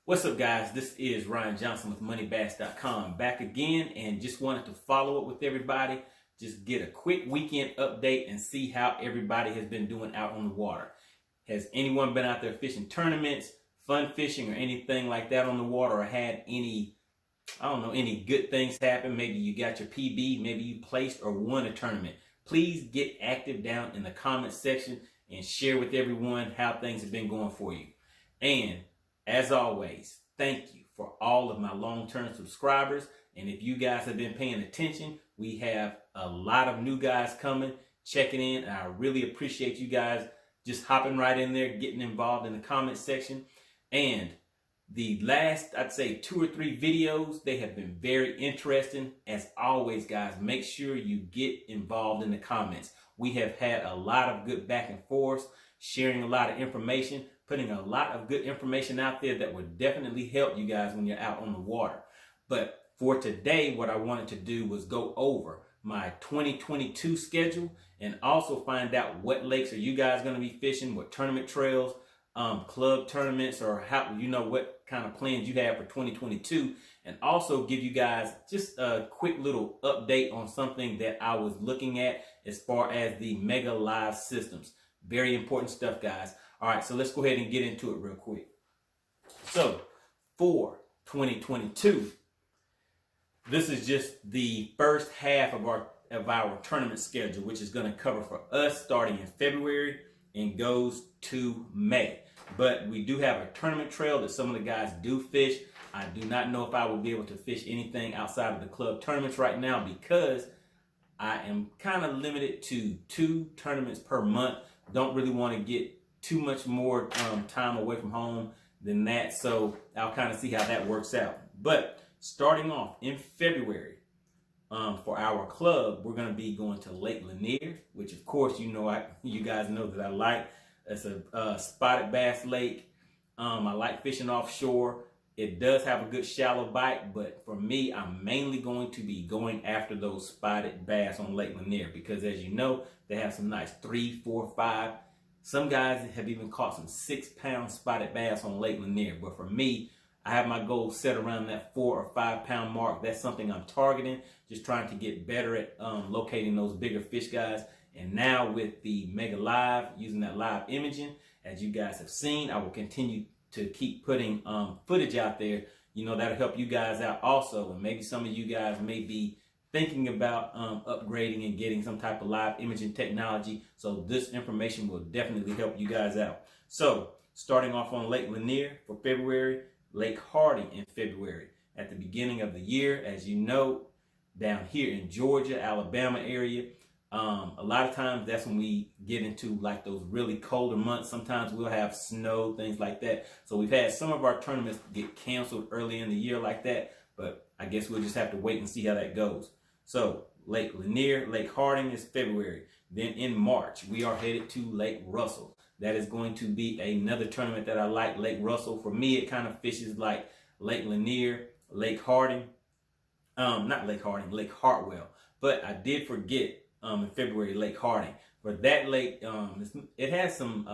What's up, guys? This is Ryan Johnson with MoneyBass.com back again, and just wanted to follow up with everybody, just get a quick weekend update and see how everybody has been doing out on the water. Has anyone been out there fishing tournaments, fun fishing, or anything like that on the water, or had any, any good things happen? Maybe you got your PB, maybe you placed or won a tournament. Please get active down in the comment section and share with everyone how things have been going for you. And as always, thank you for all of my long-term subscribers. And if you guys have been paying attention, we have a lot of new guys coming, checking in. And I really appreciate you guys just hopping right in there, getting involved in the comment section. And the last, I'd say 2 or 3 videos, they have been very interesting. As always, guys, make sure you get involved in the comments. We have had a lot of good back and forth, sharing a lot of information, putting a lot of good information out there that would definitely help you guys when you're out on the water. But for today, what I wanted to do was go over my 2022 schedule and also find out what lakes are you guys going to be fishing, what tournament trails, club tournaments, or how, what kind of plans you have for 2022, and also give you guys just a quick little update on something that I was looking at as far as the Mega Live systems. Very important stuff, guys. All right, so let's go ahead and get into it real quick. So for 2022, this is just the first half of our tournament schedule, which is going to cover for us starting in February and goes to May. But we do have a tournament trail that some of the guys do fish. I do not know if I will be able to fish anything outside of the club tournaments right now because I am kind of limited to 2 tournaments per month. Don't really want to get too much more time away from home than that, so I'll kind of see how that works out. But starting off in February, for our club, we're going to be going to Lake Lanier, which of course you guys know that I like. It's a spotted bass lake. I like fishing offshore. It does have a good shallow bite, but for me, I'm mainly going to be going after those spotted bass on Lake Lanier because, as you know, they have some nice 3, 4, 5. Some guys have even caught some 6-pound spotted bass on Lake Lanier. But for me, I have my goal set around that 4 or 5-pound mark. That's something I'm targeting, just trying to get better at locating those bigger fish, guys. And now with the Mega Live, using that live imaging, as you guys have seen, I will continue to keep putting footage out there. That'll help you guys out also. And maybe some of you guys may be thinking about upgrading and getting some type of live imaging technology. So this information will definitely help you guys out. So starting off on Lake Lanier for February, Lake Hardy in February. At the beginning of the year, as you know, down here in Georgia, Alabama area, a lot of times that's when we get into like those really colder months. Sometimes we'll have snow, things like that. So we've had some of our tournaments get canceled early in the year like that, but I guess we'll just have to wait and see how that goes. So Lake Lanier, Lake Harding is February. Then in March, we are headed to Lake Russell. That is going to be another tournament that I like, Lake Russell. For me, it kind of fishes like Lake Lanier, Lake Harding. Not Lake Harding, Lake Hartwell. But I did forget in February, Lake Harding. For that lake, it has some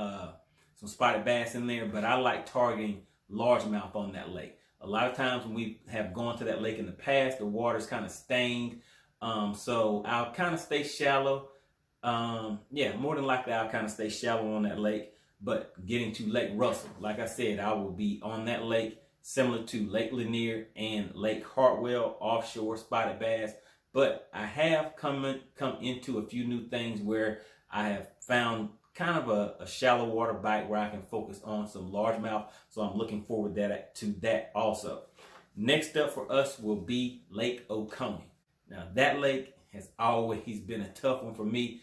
spotted bass in there, but I like targeting largemouth on that lake. A lot of times when we have gone to that lake in the past, the water's kind of stained. So I'll kind of stay shallow. More than likely I'll kind of stay shallow on that lake. But getting to Lake Russell, like I said, I will be on that lake similar to Lake Lanier and Lake Hartwell, offshore spotted bass. But I have come into a few new things where I have found kind of a shallow water bite where I can focus on some largemouth. So I'm looking forward to that also. Next up for us will be Lake Oconee. Now that lake has always been a tough one for me.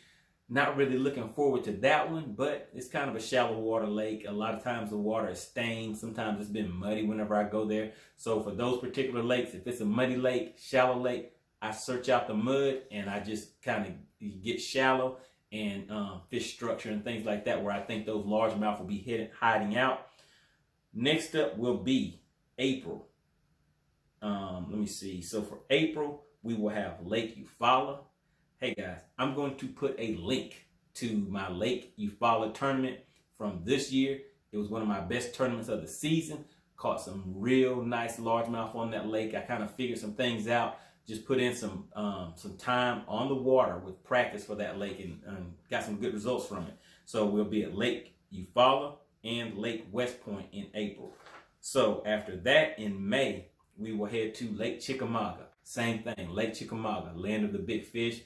Not really looking forward to that one, but it's kind of a shallow water lake. A lot of times the water is stained. Sometimes it's been muddy whenever I go there. So for those particular lakes, if it's a muddy lake, shallow lake, I search out the mud and I just kind of get shallow and fish structure and things like that where I think those largemouth will be hiding out. Next up will be April. Let me see. So for April, we will have Lake Eufaula. Hey guys, I'm going to put a link to my Lake Eufaula tournament from this year. It was one of my best tournaments of the season. Caught some real nice largemouth on that lake. I kind of figured some things out. Just put in some time on the water with practice for that lake, and got some good results from it. So we'll be at Lake Eufaula and Lake West Point in April. So after that, in May, we will head to Lake Chickamauga. Same thing, Lake Chickamauga, land of the big fish.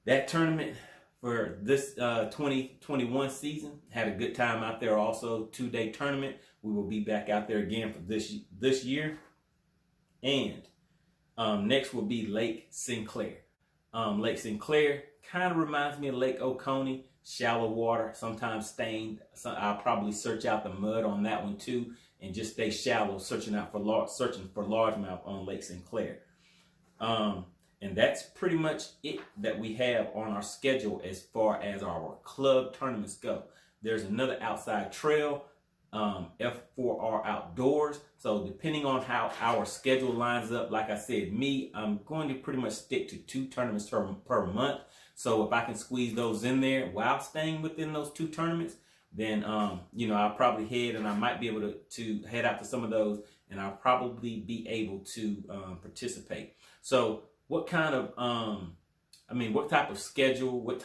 That tournament for this 2021 season, had a good time out there also. 2-day tournament. We will be back out there again for this year. And next will be Lake Sinclair. Lake Sinclair kind of reminds me of Lake Oconee. Shallow water, sometimes stained. So I'll probably search out the mud on that one too, and just stay shallow, searching for largemouth on Lake Sinclair. And that's pretty much it that we have on our schedule as far as our club tournaments go. There's another outside trail, F4R Outdoors. So depending on how our schedule lines up, like I said, I'm going to pretty much stick to 2 tournaments per month. So if I can squeeze those in there while staying within those 2 tournaments, then I'll probably head, and I might be able to head out to some of those, and I'll probably be able to participate. So what kind of what type of schedule,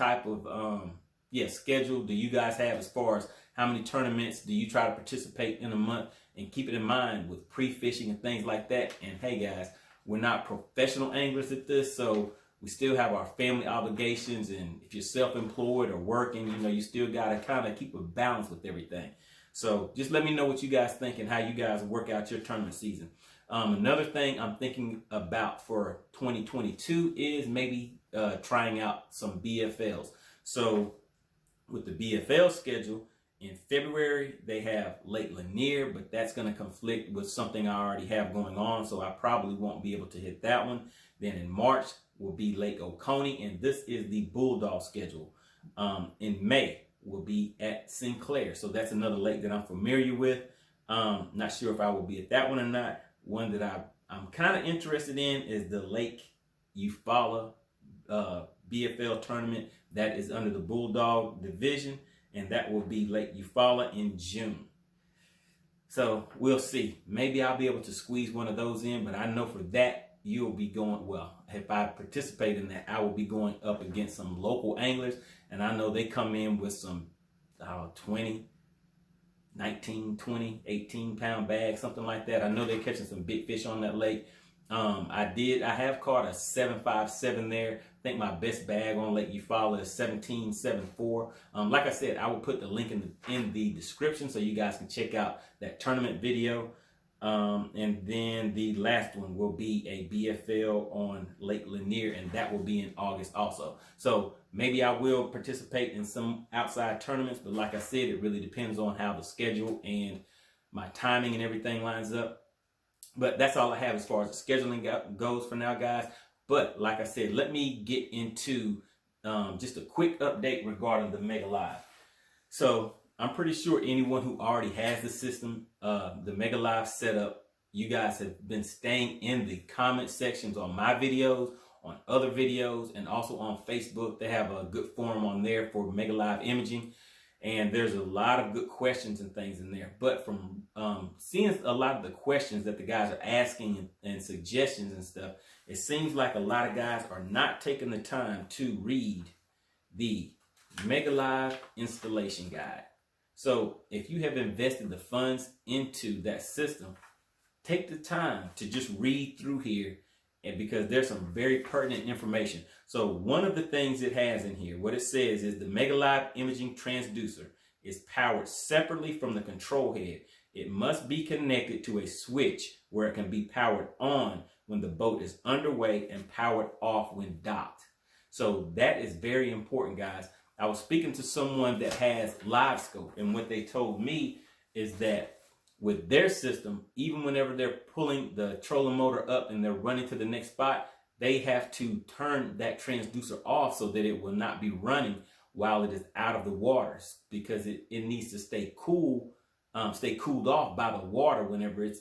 schedule do you guys have as far as how many tournaments do you try to participate in a month? And keep it in mind with pre-fishing and things like that. And hey guys, we're not professional anglers at this, so we still have our family obligations, and if you're self-employed or working, you still got to kind of keep a balance with everything. So just let me know what you guys think and how you guys work out your tournament season. Another thing I'm thinking about for 2022 is maybe trying out some BFLs. So with the BFL schedule, in February, they have Lake Lanier, but that's going to conflict with something I already have going on, so I probably won't be able to hit that one. Then in March will be Lake Oconee, and this is the Bulldog schedule. In May, will be at Sinclair, so that's another lake that I'm familiar with. Not sure if I will be at that one or not. One that I'm kind of interested in is the Lake Eufaula BFL tournament that is under the Bulldog division, and that will be Lake Eufaula in June. So we'll see. Maybe I'll be able to squeeze one of those in, but I know for that you'll be going, if I participate in that, I will be going up against some local anglers, and I know they come in with some 19, 20, 18 pound bags, something like that. I know they're catching some big fish on that lake. I have caught a 7.57 there. I think my best bag on Lake Eufaula is 17.74. Like I said, I will put the link in the description so you guys can check out that tournament video. And then the last one will be a BFL on Lake Lanier, and that will be in August also. So maybe I will participate in some outside tournaments, but like I said, it really depends on how the schedule and my timing and everything lines up. But that's all I have as far as the scheduling goes for now, guys. But like I said, let me get into just a quick update regarding the Mega Live. So I'm pretty sure anyone who already has the system, the Mega Live setup, you guys have been staying in the comment sections on my videos, on other videos, and also on Facebook. They have a good forum on there for Mega Live imaging. And there's a lot of good questions and things in there. But from seeing a lot of the questions that the guys are asking and suggestions and stuff, it seems like a lot of guys are not taking the time to read the Mega Live installation guide. So if you have invested the funds into that system, take the time to just read through here, and because there's some very pertinent information. So one of the things it has in here, what it says is the Mega Live imaging transducer is powered separately from the control head. It must be connected to a switch where it can be powered on when the boat is underway and powered off when docked. So that is very important, guys. I was speaking to someone that has live scope, and what they told me is that with their system, even whenever they're pulling the trolling motor up and they're running to the next spot, they have to turn that transducer off so that it will not be running while it is out of the waters, because it needs to stay cool, stay cooled off by the water whenever it's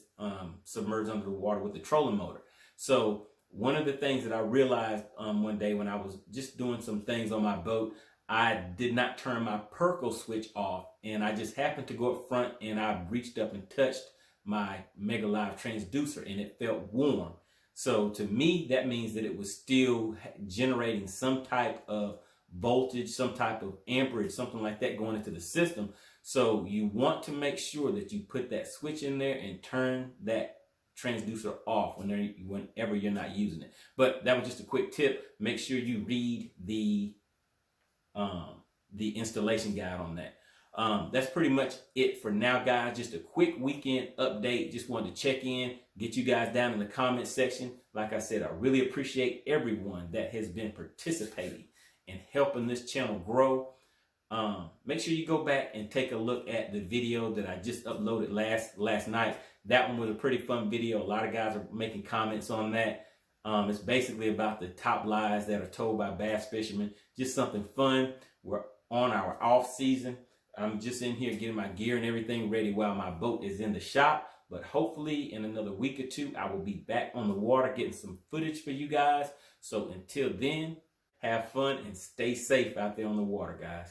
submerged under the water with the trolling motor. So one of the things that I realized one day when I was just doing some things on my boat, I did not turn my Perco switch off, and I just happened to go up front, and I reached up and touched my Mega Live transducer and it felt warm. So to me, that means that it was still generating some type of voltage, some type of amperage, something like that going into the system. So you want to make sure that you put that switch in there and turn that transducer off whenever you're not using it. But that was just a quick tip. Make sure you read the installation guide on that. That's pretty much it for now, guys. Just a quick weekend update. Just wanted to check in, get you guys down in the comment section. Like I said, I really appreciate everyone that has been participating and helping this channel grow. Make sure you go back and take a look at the video that I just uploaded last night. That one was a pretty fun video. A lot of guys are making comments on that. It's basically about the top lies that are told by bass fishermen. Just something fun. We're on our off season. I'm just in here getting my gear and everything ready while my boat is in the shop. But hopefully in another week or two, I will be back on the water getting some footage for you guys. So until then, have fun and stay safe out there on the water, guys.